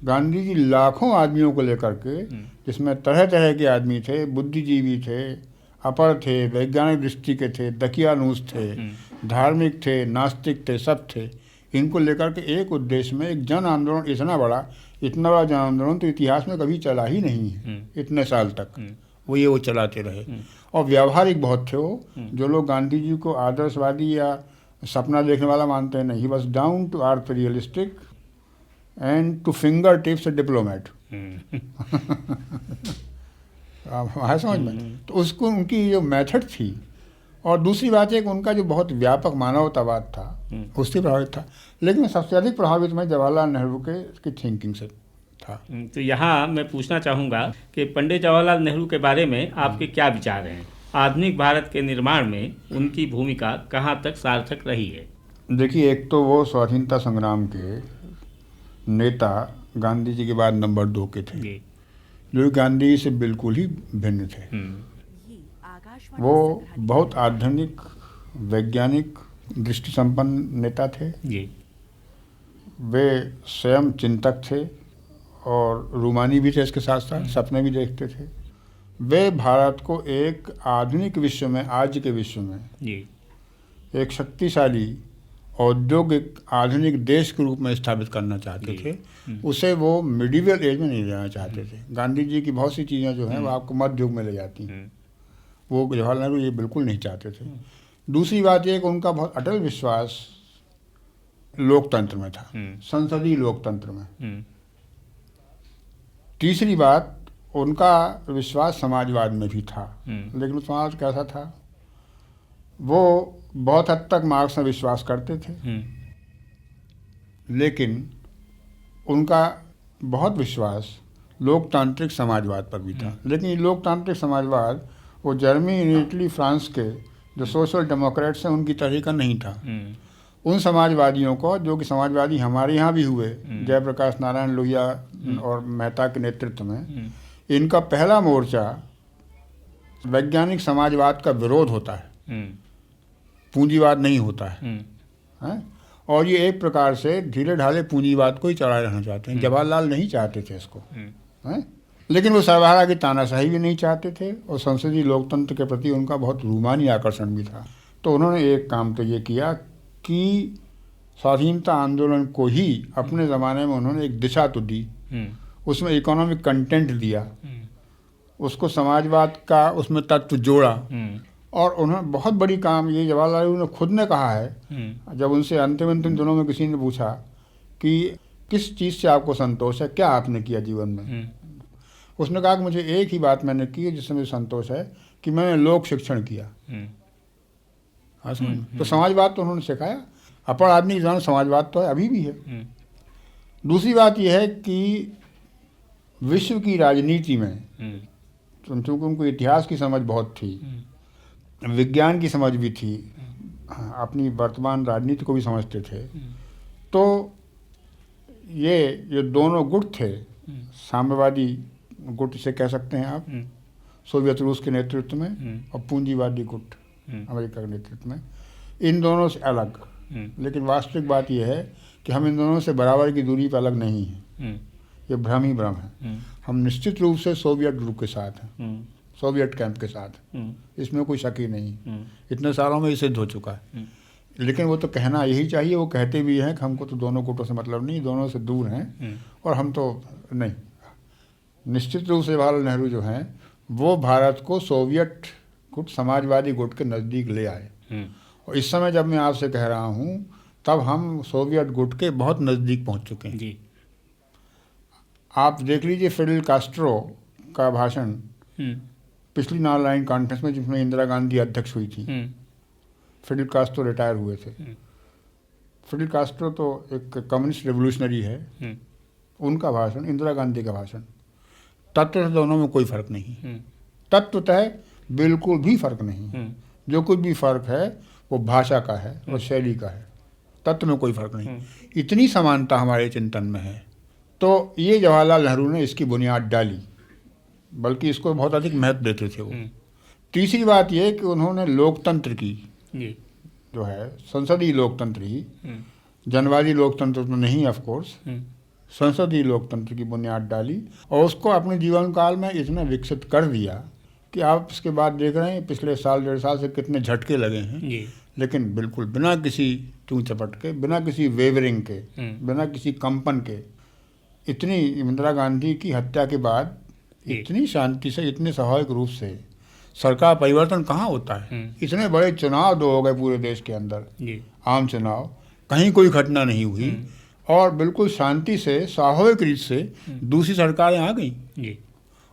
गांधी जी लाखों आदमियों को लेकर के, जिसमें तरह तरह के आदमी थे, बुद्धिजीवी थे, अपर थे, वैज्ञानिक दृष्टि के थे, दकियानूस थे, धार्मिक थे, नास्तिक थे, सब थे, इनको लेकर के एक उद्देश्य में एक जन आंदोलन, इतना बड़ा जन आंदोलन तो इतिहास में कभी चला ही नहीं है। इतने साल तक वो चलाते रहे, और व्यावहारिक बहुत थे वो। जो लोग गांधी जी को आदर्शवादी या सपना देखने वाला मानते हैं, नहीं, he was down to earth, realistic and to finger tips a diplomat. है समझ में? तो उसको उनकी जो मेथड थी, और दूसरी बात है कि उनका जो बहुत व्यापक मानवतावाद था उससे प्रभावित था। लेकिन सबसे अधिक प्रभावित मैं जवाहरलाल नेहरू की थिंकिंग से था। तो यहाँ मैं पूछना चाहूँगा कि पंडित जवाहरलाल नेहरू के बारे में आपके क्या विचार हैं? आधुनिक भारत के निर्माण में उनकी भूमिका कहाँ तक सार्थक रही है? देखिए, एक तो वो स्वाधीनता संग्राम के नेता गांधी जी के बाद नंबर 2 के थे, जो गांधी जी से बिल्कुल ही भिन्न थे। वो बहुत आधुनिक, वैज्ञानिक दृष्टि संपन्न नेता थे। वे स्वयं चिंतक थे और रूमानी भी थे, इसके साथ साथ सपने भी देखते थे। वे भारत को एक आधुनिक विश्व में, आज के विश्व में एक शक्तिशाली औद्योगिक आधुनिक देश के रूप में स्थापित करना चाहते थे। उसे वो मिडिवल एज में नहीं ले जाना चाहते थे। गांधी जी की बहुत सी चीज़ें जो हैं वो आपको मध्य युग में ले जाती हैं, वो जवाहरलाल नेहरू ये बिल्कुल नहीं चाहते थे। दूसरी बात ये कि उनका बहुत अटल विश्वास लोकतंत्र में था, संसदीय लोकतंत्र में। तीसरी बात, उनका विश्वास समाजवाद में भी था, लेकिन समाज कैसा था, वो बहुत हद तक मार्क्स में विश्वास करते थे, लेकिन उनका बहुत विश्वास लोकतांत्रिक समाजवाद पर भी था। लेकिन ये लोकतांत्रिक समाजवाद वो जर्मनी, इटली, फ्रांस के जो सोशल डेमोक्रेट्स हैं उनकी तरह का नहीं था। उन समाजवादियों को, जो कि समाजवादी हमारे यहाँ भी हुए, जयप्रकाश नारायण लोहिया और मेहता के नेतृत्व में, इनका पहला मोर्चा वैज्ञानिक समाजवाद का विरोध होता है, पूंजीवाद नहीं होता है। और ये एक प्रकार से ढीले ढाले पूंजीवाद को ही चलाए रहना चाहते हैं। जवाहरलाल नहीं चाहते थे इसको, हैं? लेकिन वो सर्वहारा की तानाशाही भी नहीं चाहते थे, और संसदीय लोकतंत्र के प्रति उनका बहुत रूमानी आकर्षण भी था। तो उन्होंने एक काम तो ये किया कि स्वाधीनता आंदोलन को ही अपने ज़माने में उन्होंने एक दिशा तो दी, उसमें इकोनॉमिक कंटेंट दिया, उसको समाजवाद का उसमें तत्व जोड़ा। और उन्होंने बहुत बड़ी काम ये जवाहरलाल नेहरू ने खुद ने कहा है, जब उनसे अंतिम दिनों में किसी ने पूछा कि किस चीज़ से आपको संतोष है, क्या आपने किया जीवन में, उसने कहा कि मुझे एक ही बात मैंने की जिससे मुझे संतोष है, कि मैंने लोक शिक्षण किया। तो समाजवाद तो उन्होंने सिखाया, अपर आदमी के जमाने समाजवाद तो है, अभी भी है। दूसरी बात यह है कि विश्व की राजनीति में क्योंकि उनको इतिहास की समझ बहुत थी, विज्ञान की समझ भी थी, अपनी वर्तमान राजनीति को भी समझते थे। तो ये दोनों गुट थे, साम्यवादी गुट से कह सकते हैं आप, सोवियत रूस के नेतृत्व में, और पूंजीवादी गुट अमेरिका के नेतृत्व में, इन दोनों से अलग। लेकिन वास्तविक बात यह है कि हम इन दोनों से बराबर की दूरी पर अलग नहीं हैं, ये भ्रम ही भ्रम है। हम निश्चित रूप से सोवियत ग्रुप के साथ हैं, सोवियत कैंप के साथ, इसमें कोई शक ही नहीं। इतने सालों में ये सिद्ध हो चुका है। लेकिन वो तो कहना यही चाहिए, वो कहते भी हैं कि हमको तो दोनों गुटों से मतलब नहीं, दोनों से दूर हैं, और हम तो नहीं। निश्चित रूप से जवाहरलाल नेहरू जो हैं वो भारत को सोवियत गुट, समाजवादी गुट के नज़दीक ले आए। और इस समय जब मैं आपसे कह रहा हूँ तब हम सोवियत गुट के बहुत नज़दीक पहुँच चुके हैं। आप देख लीजिए फिडेल कास्ट्रो का भाषण पिछली नॉनलाइन कॉन्फ्रेंस में, जिसमें इंदिरा गांधी अध्यक्ष हुई थी। फिडेल कास्ट्रो रिटायर हुए थे। फिडेल कास्ट्रो तो एक कम्युनिस्ट रेवोल्यूशनरी है, उनका भाषण, इंदिरा गांधी का भाषण, तत्व से दोनों में कोई फर्क नहीं, तत्वतः बिल्कुल भी फर्क नहीं। जो कुछ भी फर्क है वो भाषा का है और शैली का है, तत्व में कोई फर्क नहीं। इतनी समानता हमारे चिंतन में है। तो ये जवाहरलाल नेहरू ने इसकी बुनियाद डाली, बल्कि इसको बहुत अधिक महत्व देते थे वो। तीसरी बात ये कि उन्होंने लोकतंत्र की जो है, संसदीय लोकतंत्र ही, जनवादी लोकतंत्र तो नहीं ऑफ कोर्स, संसदीय लोकतंत्र की बुनियाद डाली, और उसको अपने जीवन काल में इतना विकसित कर दिया कि आप इसके बाद देख रहे हैं पिछले साल 1.5 साल से कितने झटके लगे हैं, लेकिन बिल्कुल बिना किसी टूं चपट के, बिना किसी वेवरिंग के, बिना किसी कंपन के, इतनी इंदिरा गांधी की हत्या के बाद इतनी शांति से, इतने स्वाभाविक रूप से सरकार परिवर्तन कहाँ होता है। इतने बड़े चुनाव 2 हो गए पूरे देश के अंदर, आम चुनाव, कहीं कोई घटना नहीं हुई, और बिल्कुल शांति से, स्वाभाविक रीत से दूसरी सरकारें आ गई,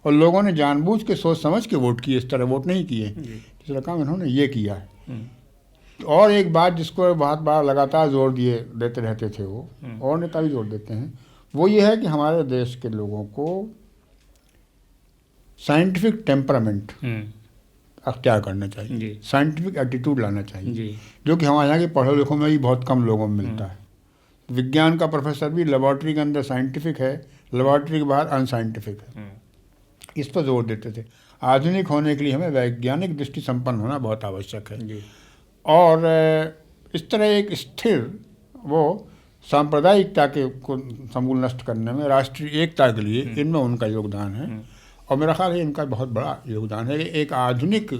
और लोगों ने जानबूझ के सोच समझ के वोट किए, इस तरह वोट नहीं किए। तीसरा काम इन्होंने ये किया है। और एक बात जिसको बहुत बार लगातार जोर देते रहते थे वो, और नेता भी जोर देते हैं, वो ये है कि हमारे देश के लोगों को साइंटिफिक टेम्परामेंट अख्तियार करना चाहिए, साइंटिफिक एटीट्यूड लाना चाहिए, जो कि हमारे यहाँ के पढ़े लिखों में भी बहुत कम लोगों में मिलता है। विज्ञान का प्रोफेसर भी लेबॉर्ट्री के अंदर साइंटिफिक है, लेबॉर्ट्री के बाहर अनसाइंटिफिक है, इस पर जोर देते थे। आधुनिक होने के लिए हमें वैज्ञानिक दृष्टि संपन्न होना बहुत आवश्यक है। और इस तरह एक स्थिर वो सांप्रदायिकता के को समूल नष्ट करने में, राष्ट्रीय एकता के लिए इनमें उनका योगदान है, और मेरा ख्याल है इनका बहुत बड़ा योगदान है एक आधुनिक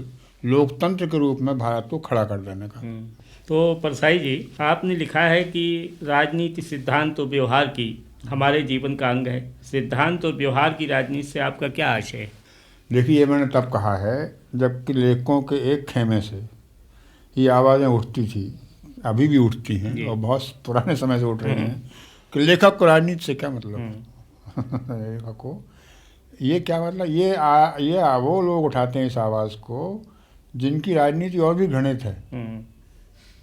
लोकतंत्र के रूप में भारत को खड़ा कर देने का। तो परसाई जी, आपने लिखा है कि राजनीति सिद्धांत और व्यवहार की हमारे जीवन का अंग है। सिद्धांत और व्यवहार की राजनीति से आपका क्या आशय है? देखिए, ये मैंने तब कहा है जबकि लेखकों के एक खेमे से ये आवाज़ें उठती थी, अभी भी उठती हैं और बहुत पुराने समय से उठ रही हैं कि लेखक को राजनीति से क्या मतलब। लेखक को ये क्या मतलब, ये वो लोग उठाते हैं इस आवाज़ को जिनकी राजनीति और भी घृणित है।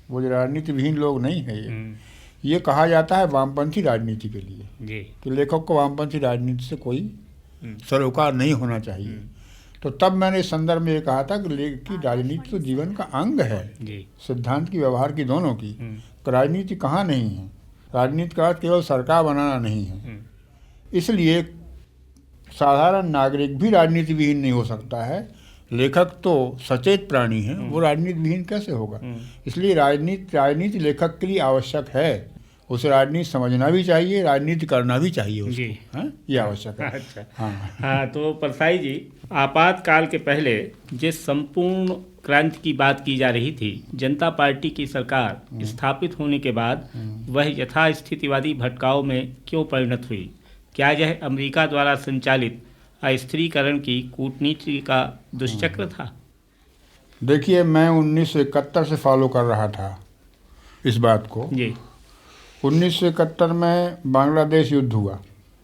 वो जो राजनीति विहीन लोग नहीं है ये कहा जाता है वामपंथी राजनीति के लिए कि लेखक को वामपंथी राजनीति से कोई सरोकार नहीं होना चाहिए। तो तब मैंने इस संदर्भ में ये कहा था कि राजनीति तो जीवन का अंग है, सिद्धांत की व्यवहार की दोनों की। राजनीति कहाँ नहीं है, राजनीति का अर्थ केवल सरकार बनाना नहीं है। इसलिए साधारण नागरिक भी राजनीति विहीन नहीं हो सकता है। लेखक तो सचेत प्राणी है, वो राजनीति विहीन कैसे होगा। इसलिए राजनीति लेखक के लिए आवश्यक है। उसे राजनीति समझना भी चाहिए, राजनीति करना भी चाहिए उसको। हाँ, ये आवश्यक है। अच्छा। हाँ, तो परसाई जी, आपातकाल के पहले जिस संपूर्ण क्रांति की बात की जा रही थी, जनता पार्टी की सरकार स्थापित होने के बाद वह यथास्थितिवादी भटकाव में क्यों परिणत हुई? क्या यह अमेरिका द्वारा संचालित अस्थिरीकरण की कूटनीति का दुष्चक्र था? देखिए, मैं 1971 से फॉलो कर रहा था इस बात को जी। 1971 में बांग्लादेश युद्ध हुआ,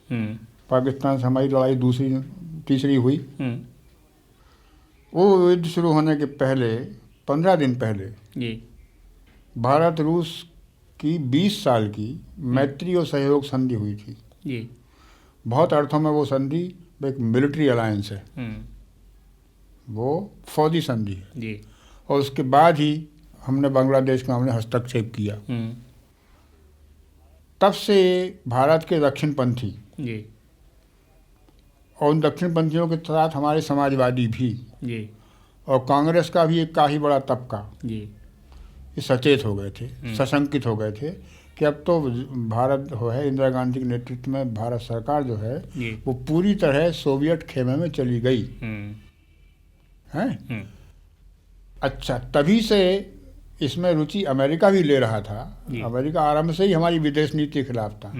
पाकिस्तान से हमारी लड़ाई तीसरी हुई। वो युद्ध शुरू होने के पहले 15 दिन पहले जी भारत रूस की 20 साल की मैत्री और सहयोग संधि हुई थी। जी। बहुत अर्थों में वो संधि एक मिलिट्री अलायंस है, वो फौजी संधि है। जी। और उसके बाद ही हमने बांग्लादेश में हमने हस्तक्षेप किया। तब से भारत के दक्षिणपंथी जी और उन दक्षिणपंथियों के साथ हमारे समाजवादी भी जी और कांग्रेस का भी एक काफ़ी बड़ा तबका जी ये सचेत हो गए थे, सशंकित हो गए थे कि अब तो भारत जो है, इंदिरा गांधी के नेतृत्व में भारत सरकार जो है वो पूरी तरह सोवियत खेमे में चली गई है। अच्छा, तभी से इसमें रुचि अमेरिका भी ले रहा था। अमेरिका आरंभ से ही हमारी विदेश नीति के खिलाफ था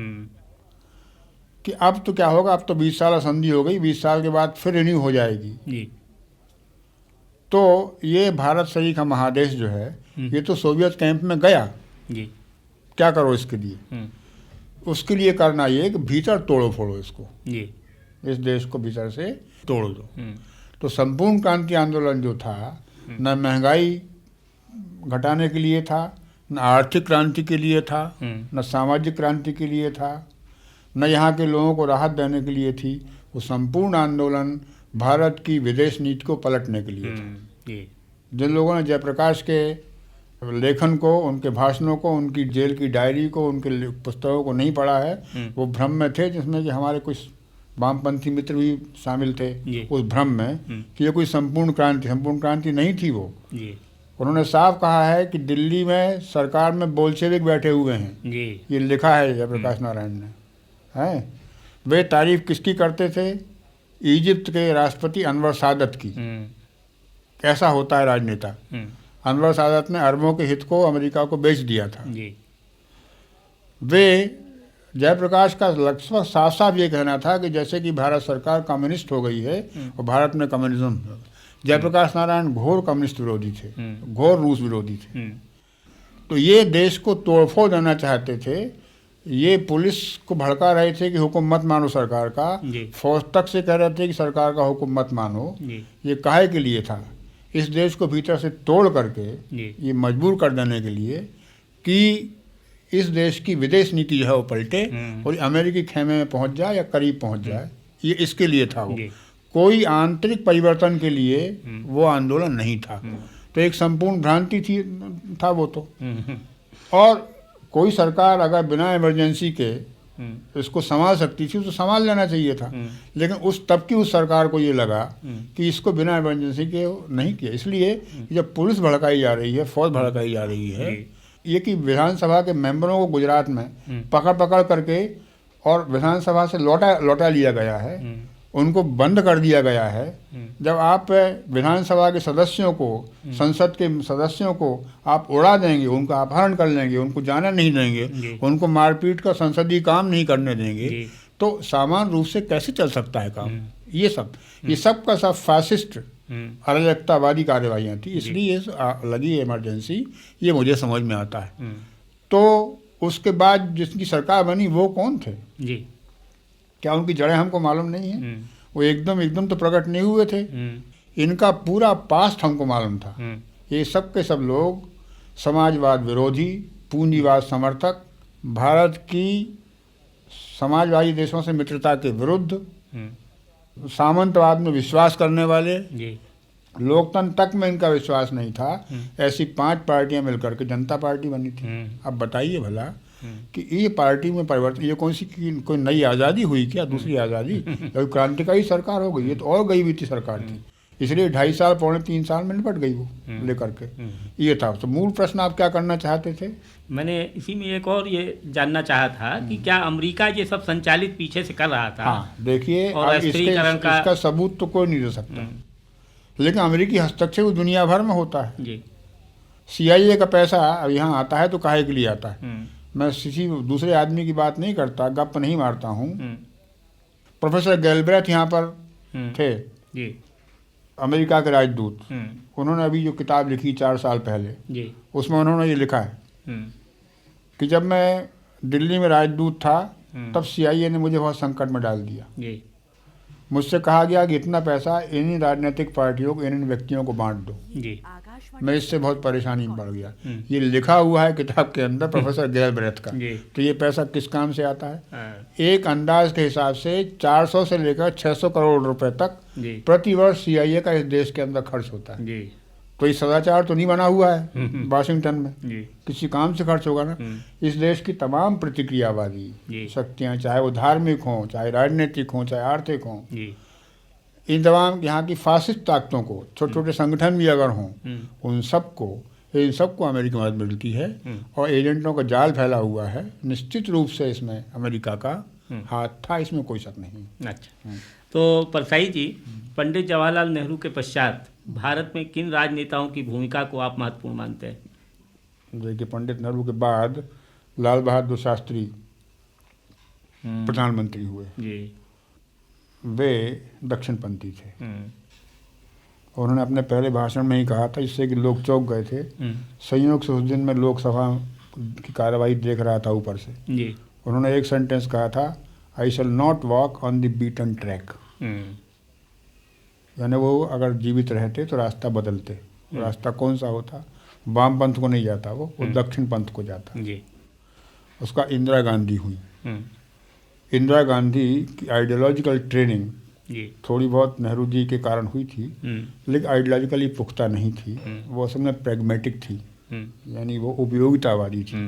कि अब तो क्या होगा, अब तो 20 साल संधि हो गई, 20 साल के बाद फिर रिन्यू हो जाएगी। जी। तो ये भारत सही का महादेश जो है ये तो सोवियत कैंप में गया। जी। क्या करो इसके लिए? उसके लिए करना ये कि भीतर तोड़ो फोड़ो इसको। जी। इस देश को भीतर से तोड़ दो। तो संपूर्ण क्रांति आंदोलन जो था, न महंगाई घटाने के लिए था, न आर्थिक क्रांति के लिए था, न सामाजिक क्रांति के लिए था, न यहाँ के लोगों को राहत देने के लिए थी। वो संपूर्ण आंदोलन भारत की विदेश नीति को पलटने के लिए था। जिन लोगों ने जयप्रकाश के लेखन को, उनके भाषणों को, उनकी जेल की डायरी को, उनके पुस्तकों को नहीं पढ़ा है, वो भ्रम में थे, जिसमें कि हमारे कुछ वामपंथी मित्र भी शामिल थे उस भ्रम में कि ये कोई संपूर्ण क्रांति नहीं थी। वो उन्होंने साफ कहा है कि दिल्ली में सरकार में बोल्शेविक बैठे हुए हैं। ये लिखा है जयप्रकाश नारायण ने, है। वे तारीफ किसकी करते थे? इजिप्ट के राष्ट्रपति अनवर सादत की। कैसा होता है राजनेता। अनवर सादत ने अरबों के हित को अमेरिका को बेच दिया था। वे जयप्रकाश का लक्ष्य साफ साफ ये कहना था कि जैसे कि भारत सरकार कम्युनिस्ट हो गई है और भारत में कम्युनिज्म। जयप्रकाश नारायण घोर कम्युनिस्ट विरोधी थे, घोर रूस विरोधी थे। तो ये देश को तोड़फोड़ देना चाहते थे। ये पुलिस को भड़का रहे थे कि हुक्म मत मानो सरकार का, फौज तक से कह रहे थे कि सरकार का हुक्म मत मानो। ये काहे के लिए था? इस देश को भीतर से तोड़ करके ये मजबूर कर देने के लिए कि इस देश की विदेश नीति जो है वो पलटे और अमेरिकी खेमे में पहुंच जाए या करीब पहुंच जाए। ये इसके लिए था। वो कोई आंतरिक परिवर्तन के लिए वो आंदोलन नहीं था। तो एक संपूर्ण भ्रांति था वो तो। और कोई सरकार अगर बिना इमरजेंसी के इसको संभाल सकती थी तो संभाल लेना चाहिए था। लेकिन तब की उस सरकार को ये लगा कि इसको बिना इमरजेंसी के नहीं किया। इसलिए जब पुलिस भड़काई जा रही है, फौज भड़काई जा रही है, ये कि विधानसभा के मेंबरों को गुजरात में पकड़ करके और विधानसभा से लौटा लिया गया है, उनको बंद कर दिया गया है। जब आप विधानसभा के सदस्यों को, संसद के सदस्यों को आप उड़ा देंगे, उनका अपहरण कर लेंगे, उनको जाने नहीं देंगे, उनको मारपीट का संसदीय काम नहीं करने देंगे, तो सामान्य रूप से कैसे चल सकता है काम? ये सब का सब फैसिस्ट अराजकतावादी कार्यवाहियाँ थी, इसलिए लगी इमरजेंसी, ये मुझे समझ में आता है। तो उसके बाद जिसकी सरकार बनी वो कौन थे जी, क्या उनकी जड़ें हमको मालूम नहीं है? वो एकदम तो प्रकट नहीं हुए थे। इनका पूरा पास्ट हमको मालूम था। ये सब के सब लोग समाजवाद विरोधी, पूंजीवाद समर्थक, भारत की समाजवादी देशों से मित्रता के विरुद्ध, सामंतवाद में विश्वास करने वाले, लोकतंत्र तक में इनका विश्वास नहीं था, ऐसी 5 पार्टियां मिलकर के जनता पार्टी बनी थी। अब बताइए भला कि ये पार्टी में परिवर्तन, ये कौन सी कोई नई आज़ादी हुई क्या? दूसरी आज़ादी? क्रांतिकारी सरकार हो गई? ये तो और गई हुई थी सरकार थी, इसलिए 2.5 साल 3 साल में निपट गई वो लेकर के। ये था। तो मूल प्रश्न आप क्या करना चाहते थे? मैंने इसी में एक और ये जानना चाहा था कि क्या अमेरिका ये सब संचालित पीछे से कर रहा था? हाँ, देखिए, और इसका सबूत तो कोई नहीं दे सकता, लेकिन अमेरिकी हस्तक्षेप दुनिया भर में होता है जी। CIA का पैसा अब यहाँ आता है तो काहे के लिए आता है? मैं किसी दूसरे आदमी की बात नहीं करता, गप नहीं मारता हूँ। प्रोफेसर गैलब्रेथ यहाँ पर थे जी, अमेरिका के राजदूत। उन्होंने अभी जो किताब लिखी 4 साल पहले जी, उसमें उन्होंने ये लिखा है कि जब मैं दिल्ली में राजदूत था तब CIA ने मुझे बहुत संकट में डाल दिया जी। मुझसे कहा गया कि इतना पैसा इन्हीं राजनीतिक पार्टियों को, इन व्यक्तियों को बांट दो जी। मैं इससे बहुत परेशानी में पड़ गया। ये लिखा हुआ है किताब के अंदर प्रोफेसर गैलब्रेथ का। तो ये पैसा किस काम से आता है? एक अंदाज के हिसाब से 400 से लेकर 600 करोड़ रुपए तक प्रति वर्ष CIA का इस देश के अंदर खर्च होता है। कोई सदाचार तो नहीं बना हुआ है वाशिंगटन में, किसी काम से खर्च होगा ना। इस देश की तमाम प्रतिक्रियावादी शक्तियाँ, चाहे वो धार्मिक हों, चाहे राजनीतिक हों, चाहे आर्थिक हों, इन तमाम यहाँ की फासिस्ट ताकतों को, छोटे छोटे संगठन भी अगर हों, इन सबको अमेरिकी मदद मिलती है और एजेंटों का जाल फैला हुआ है। निश्चित रूप से इसमें अमेरिका का हाथ था, इसमें कोई शक नहीं। अच्छा, तो परसाई जी, पंडित जवाहरलाल नेहरू के पश्चात भारत में किन राजनेताओं की भूमिका को आप महत्वपूर्ण मानते हैं? देखिए, पंडित नेहरू के बाद लाल बहादुर शास्त्री प्रधानमंत्री हुए जी। वे दक्षिणपंथी थे। उन्होंने अपने पहले भाषण में ही कहा था, जिससे कि लोग चौंक गए थे। संयोग से उस दिन में लोकसभा की कार्यवाही देख रहा था ऊपर से जी। उन्होंने एक सेंटेंस कहा था, I shall not walk on the beaten track. यानी वो अगर जीवित रहते तो रास्ता बदलते। रास्ता कौन सा होता? वाम पंथ को नहीं जाता वो दक्षिण पंथ को जाता जी। उसका इंदिरा गांधी हुई। इंदिरा गांधी की आइडियोलॉजिकल ट्रेनिंग थोड़ी बहुत नेहरू जी के कारण हुई थी, लेकिन आइडियोलॉजिकली पुख्ता नहीं थी। वो असल में प्रैग्मेटिक थी, यानी वो उपयोगितावादी थी,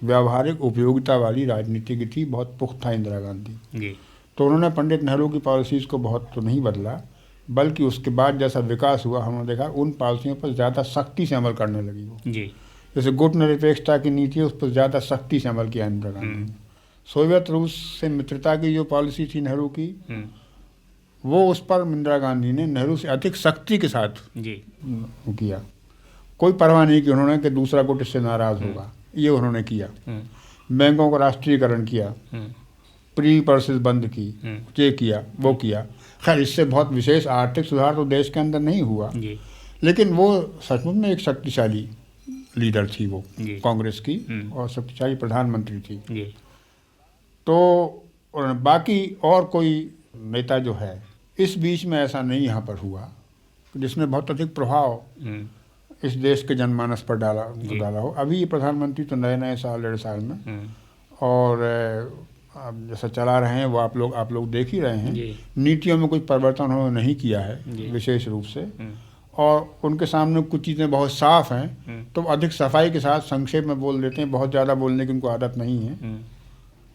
व्यावहारिक उपयोगिता वाली राजनीति की थी, बहुत पुख्ता इंदिरा गांधी। तो उन्होंने पंडित नेहरू की पॉलिसीज़ को बहुत तो नहीं बदला, बल्कि उसके बाद जैसा विकास हुआ हमने देखा उन पॉलिसियों पर ज़्यादा सख्ती से अमल करने लगी वो जी। जैसे गुट निरपेक्षता की नीति है, उस पर ज़्यादा सख्ती से अमल किया इंदिरा गांधी ने। सोवियत रूस से मित्रता की जो पॉलिसी थी नेहरू की, वो उस पर इंदिरा गांधी ने नेहरू से अधिक सख्ती के साथ जी किया। कोई परवाह नहीं की उन्होंने कि दूसरा गुट इससे नाराज़ होगा, ये उन्होंने किया। बैंकों का राष्ट्रीयकरण किया, प्री पर्सेस बंद की, ये किया वो किया। खैर, इससे बहुत विशेष आर्थिक सुधार तो देश के अंदर नहीं हुआ, लेकिन वो सचमुच में एक शक्तिशाली लीडर थी वो कांग्रेस की, और शक्तिशाली प्रधानमंत्री थी। तो बाकी और कोई नेता जो है इस बीच में ऐसा नहीं यहाँ पर हुआ जिसने बहुत अधिक प्रभाव इस देश के जनमानस पर डाला हो। अभी ये प्रधानमंत्री तो नए साल 1.5 साल में, और अब जैसा चला रहे हैं वो आप लोग देख ही रहे हैं। नीतियों में कोई परिवर्तन उन्होंने नहीं किया है विशेष रूप से, और उनके सामने कुछ चीज़ें बहुत साफ हैं तो अधिक सफाई के साथ संक्षेप में बोल देते हैं। बहुत ज़्यादा बोलने की उनको आदत नहीं है,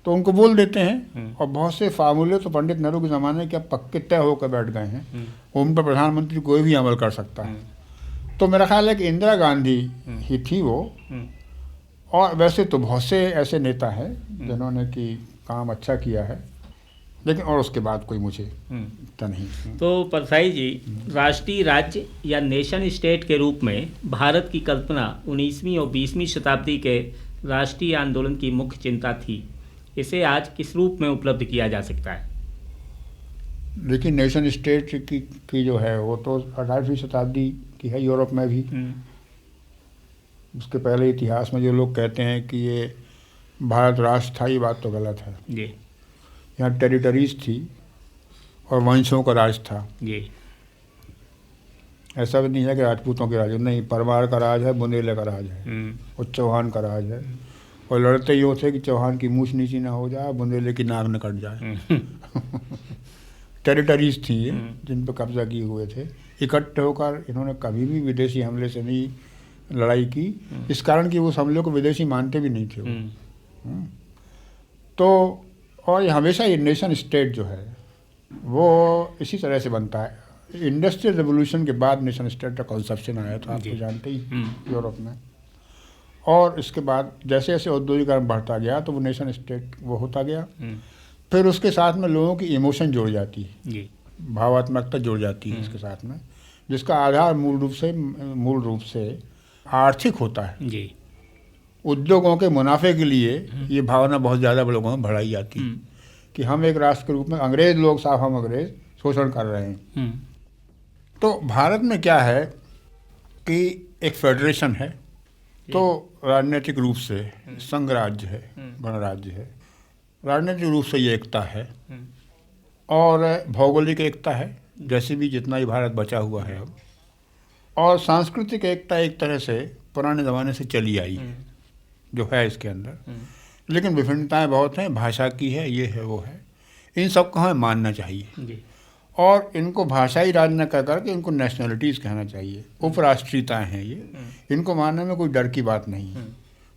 तो उनको बोल देते हैं। और बहुत से फार्मूले तो पंडित नेहरू के ज़माने के अब पक्के तय होकर बैठ गए हैं, उन पर प्रधानमंत्री कोई भी अमल कर सकता है। तो मेरा ख्याल है कि इंदिरा गांधी ही थी वो, और वैसे तो बहुत से ऐसे नेता हैं जिन्होंने कि काम अच्छा किया है, लेकिन और उसके बाद कोई मुझे पता नहीं। तो परसाई जी, राष्ट्रीय राज्य या नेशन स्टेट के रूप में भारत की कल्पना 19वीं और 20वीं शताब्दी के राष्ट्रीय आंदोलन की मुख्य चिंता थी। इसे आज किस रूप में उपलब्ध किया जा सकता है? लेकिन नेशन स्टेट की जो है वो तो 18वीं शताब्दी की है यूरोप में भी। उसके पहले इतिहास में जो लोग कहते हैं कि ये भारत राष्ट्र था, ये बात तो गलत है। जी। यहाँ टेरिटरीज थी और वंशों का राज था। जी। ऐसा भी नहीं है कि राजपूतों के राज, नहीं, परमार का राज है, बुंदेले का राज है और चौहान का राज है। और लड़ते यूँ थे कि चौहान की मूछ नीची ना हो जाए, बुंदेले की नाक न कट जाए। टेरिटरीज थी ये जिन पर कब्जा किए हुए थे। इकट्ठे होकर इन्होंने कभी भी विदेशी हमले से नहीं लड़ाई की, इस कारण कि वो हमले को विदेशी मानते भी नहीं थे वो। तो और हमेशा ये नेशन स्टेट जो है वो इसी तरह से बनता है। इंडस्ट्रियल रेवोल्यूशन के बाद नेशन स्टेट का कॉन्सेप्शन आया था, आप तो जानते ही, यूरोप में। और इसके बाद जैसे जैसे औद्योगिकरण बढ़ता गया तो वो नेशन स्टेट वो होता गया। फिर उसके साथ में लोगों की इमोशन जुड़ जाती है, भावात्मकता जुड़ जाती है इसके साथ में, जिसका आधार मूल रूप से आर्थिक होता है। जी। उद्योगों के मुनाफे के लिए ये भावना बहुत ज़्यादा लोगों में बढ़ाई जाती है कि हम एक राष्ट्र के रूप में, अंग्रेज लोग साहब हम अंग्रेज शोषण कर रहे हैं। तो भारत में क्या है कि एक फेडरेशन है, तो राजनीतिक रूप से संघ राज्य है, गणराज्य है, राजनीतिक रूप से ये एकता है और भौगोलिक एकता है, जैसे भी जितना ही भारत बचा हुआ है अब। और सांस्कृतिक एकता एक तरह से पुराने ज़माने से चली आई है जो है इसके अंदर, लेकिन विभिन्नताएं बहुत हैं, भाषा की है, ये है, वो है। इन सबको हमें मानना चाहिए और इनको भाषाई राज न कह करके इनको नेशनलिटीज़ कहना चाहिए। उपराष्ट्रीयताएँ हैं ये, इनको मानने में कोई डर की बात नहीं है।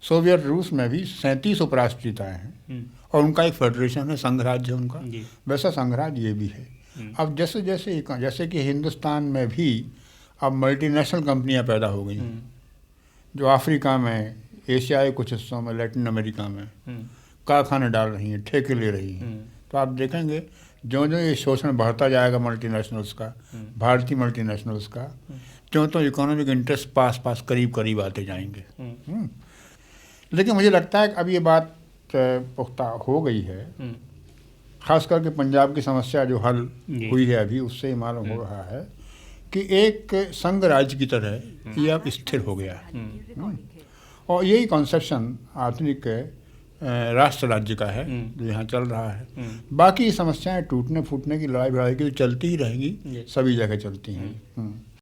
सोवियत रूस में भी 37 उपराष्ट्रीयताएँ हैं और उनका एक फेडरेशन है, संघ राज्य है उनका, वैसा संघ राज्य ये भी है। अब जैसे कि हिंदुस्तान में भी अब मल्टीनेशनल कंपनियां पैदा हो गई हैं, जो अफ्रीका में, एशिया के कुछ हिस्सों में, लैटिन अमेरिका में कारखाने डाल रही हैं, ठेके ले रही हैं। तो आप देखेंगे जो जो ये शोषण बढ़ता जाएगा मल्टीनेशनल्स का, भारतीय मल्टीनेशनल्स का, त्यों तो इकोनॉमिक इंटरेस्ट पास करीब आते जाएंगे। लेकिन मुझे लगता है कि अब ये बात पुख्ता हो गई है, खास करके पंजाब की समस्या जो हल हुई है अभी, उससे ही मालूम हो रहा है कि एक संघ राज्य की तरह ये अब स्थिर हो गया है। और यही कॉन्सेप्शन आधुनिक राष्ट्र राज्य का है जो यहाँ चल रहा है। बाकी समस्याएं टूटने फूटने की, लड़ाई भिड़ाई की तो चलती ही रहेंगी, सभी जगह चलती हैं।